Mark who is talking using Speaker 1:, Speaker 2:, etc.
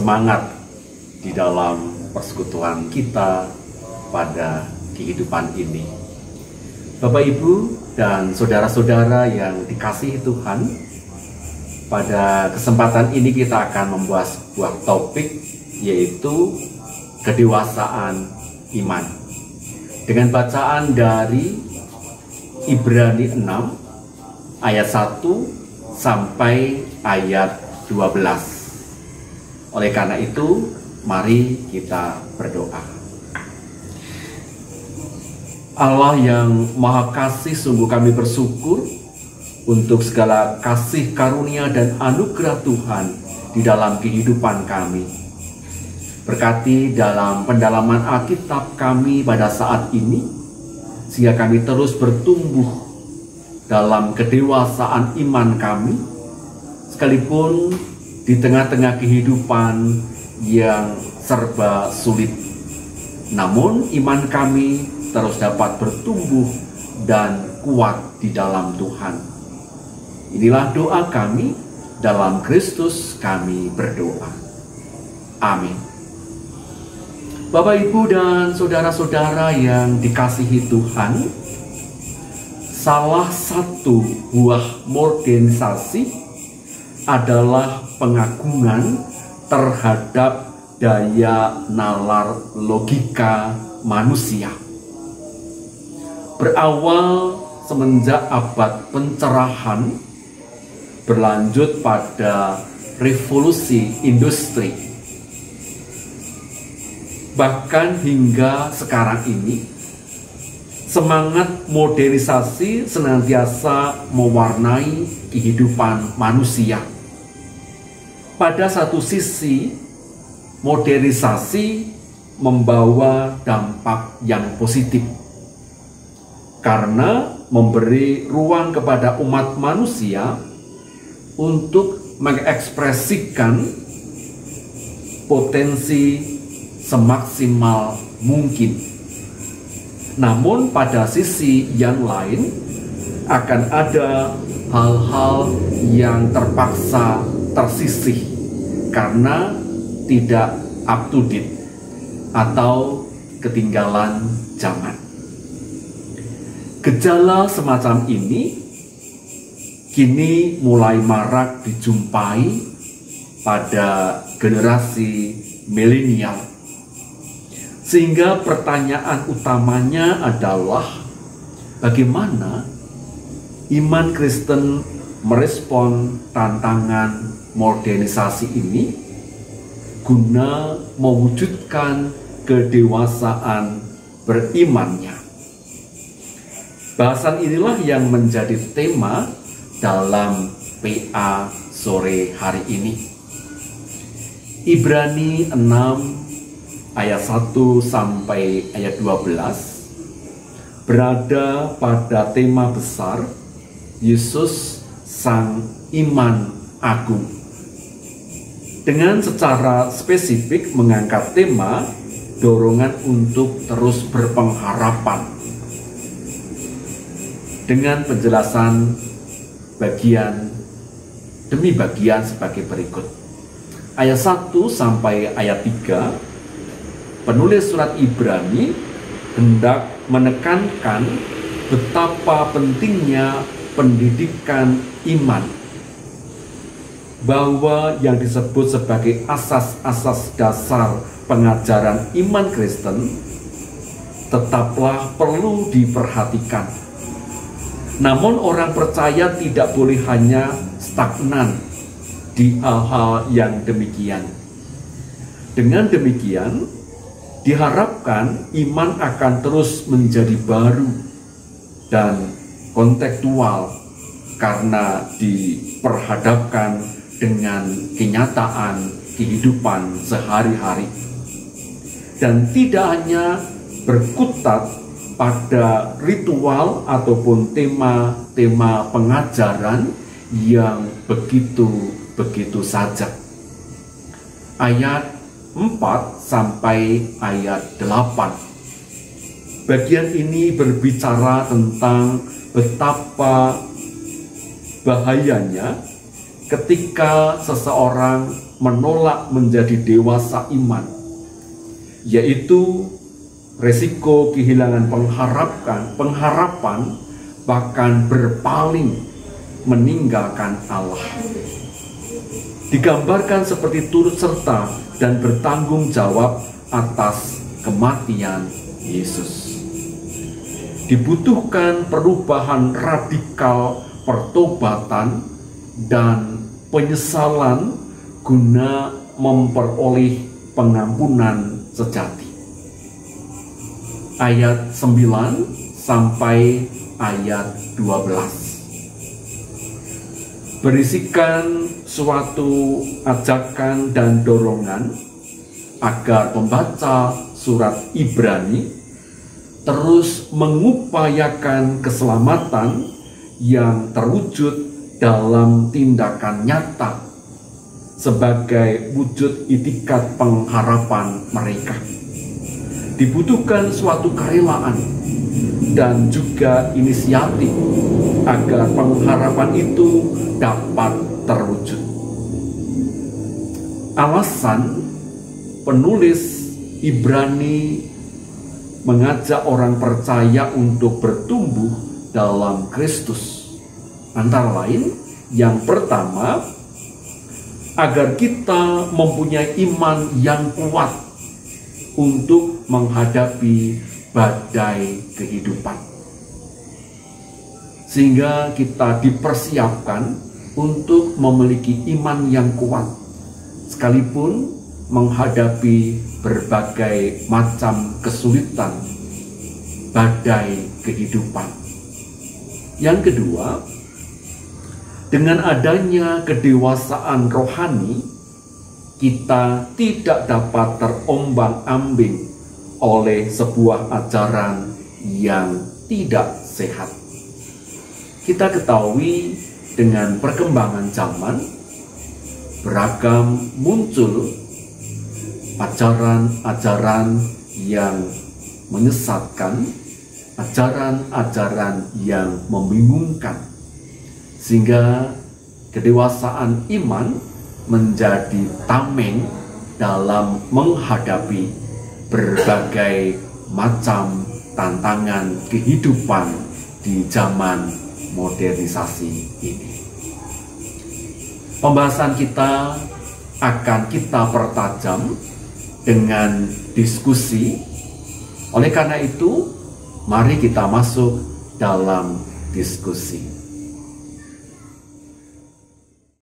Speaker 1: semangat di dalam persekutuan kita pada kehidupan ini. Bapak, Ibu, dan saudara-saudara yang dikasihi Tuhan, pada kesempatan ini kita akan membahas sebuah topik, yaitu kedewasaan iman. Dengan bacaan dari Ibrani 6 ayat 1 sampai ayat 12. Oleh karena itu, mari kita berdoa. Allah yang Maha Kasih, sungguh kami bersyukur untuk segala kasih karunia dan anugerah Tuhan di dalam kehidupan kami. Berkati dalam pendalaman Alkitab kami pada saat ini, sehingga kami terus bertumbuh dalam kedewasaan iman kami, sekalipun di tengah-tengah kehidupan yang serba sulit. Namun iman kami terus dapat bertumbuh dan kuat di dalam Tuhan. Inilah doa kami, dalam Kristus kami berdoa. Amin. Bapak, Ibu, dan saudara-saudara yang dikasihi Tuhan, salah satu buah modernisasi adalah pengagungan terhadap daya nalar logika manusia. Berawal semenjak abad pencerahan, berlanjut pada revolusi industri. Bahkan hingga sekarang ini, semangat modernisasi senantiasa mewarnai kehidupan manusia. Pada satu sisi, modernisasi membawa dampak yang positif, karena memberi ruang kepada umat manusia untuk mengekspresikan potensi semaksimal mungkin. Namun pada sisi yang lain, akan ada hal-hal yang terpaksa tersisih karena tidak up to date atau ketinggalan zaman. Gejala semacam ini kini mulai marak dijumpai pada generasi milenial. Sehingga pertanyaan utamanya adalah bagaimana iman Kristen merespon tantangan modernisasi ini guna mewujudkan kedewasaan berimannya. Bahasan inilah yang menjadi tema dalam PA sore hari ini. Ibrani 6 ayat 1 sampai ayat 12 berada pada tema besar Yesus Sang Iman Agung. Dengan secara spesifik mengangkat tema dorongan untuk terus berpengharapan, dengan penjelasan bagian demi bagian sebagai berikut. Ayat 1 sampai ayat 3, penulis surat Ibrani hendak menekankan betapa pentingnya pendidikan iman, bahwa yang disebut sebagai asas-asas dasar pengajaran iman Kristen tetaplah perlu diperhatikan. Namun orang percaya tidak boleh hanya stagnan di hal-hal yang demikian. Dengan demikian, diharapkan iman akan terus menjadi baru dan kontekstual karena diperhadapkan dengan kenyataan kehidupan sehari-hari, dan tidak hanya berkutat pada ritual ataupun tema-tema pengajaran yang begitu saja. Ayat 4 sampai ayat 8. Bagian ini berbicara tentang betapa bahayanya ketika seseorang menolak menjadi dewasa iman, yaitu resiko kehilangan pengharapan, bahkan berpaling meninggalkan Allah. Digambarkan seperti turut serta dan bertanggung jawab atas kematian Yesus. Dibutuhkan perubahan radikal, pertobatan dan penyesalan guna memperoleh pengampunan sejati. Ayat 9 sampai ayat 12 berisikan suatu ajakan dan dorongan agar pembaca surat Ibrani terus mengupayakan keselamatan yang terwujud dalam tindakan nyata sebagai wujud itikat pengharapan mereka. Dibutuhkan suatu kerelaan dan juga inisiatif agar pengharapan itu dapat terwujud. Alasan penulis Ibrani mengajak orang percaya untuk bertumbuh dalam Kristus antara lain, yang pertama, agar kita mempunyai iman yang kuat untuk menghadapi badai kehidupan, sehingga kita dipersiapkan untuk memiliki iman yang kuat sekalipun menghadapi berbagai macam kesulitan badai kehidupan. Yang kedua, dengan adanya kedewasaan rohani, kita tidak dapat terombang-ambing oleh sebuah ajaran yang tidak sehat. Kita ketahui dengan perkembangan zaman, beragam muncul ajaran-ajaran yang menyesatkan, ajaran-ajaran yang membingungkan, sehingga kedewasaan iman menjadi tameng dalam menghadapi berbagai macam tantangan kehidupan di zaman modernisasi ini. Pembahasan kita akan kita pertajam dengan diskusi. Oleh karena itu, mari kita masuk dalam diskusi.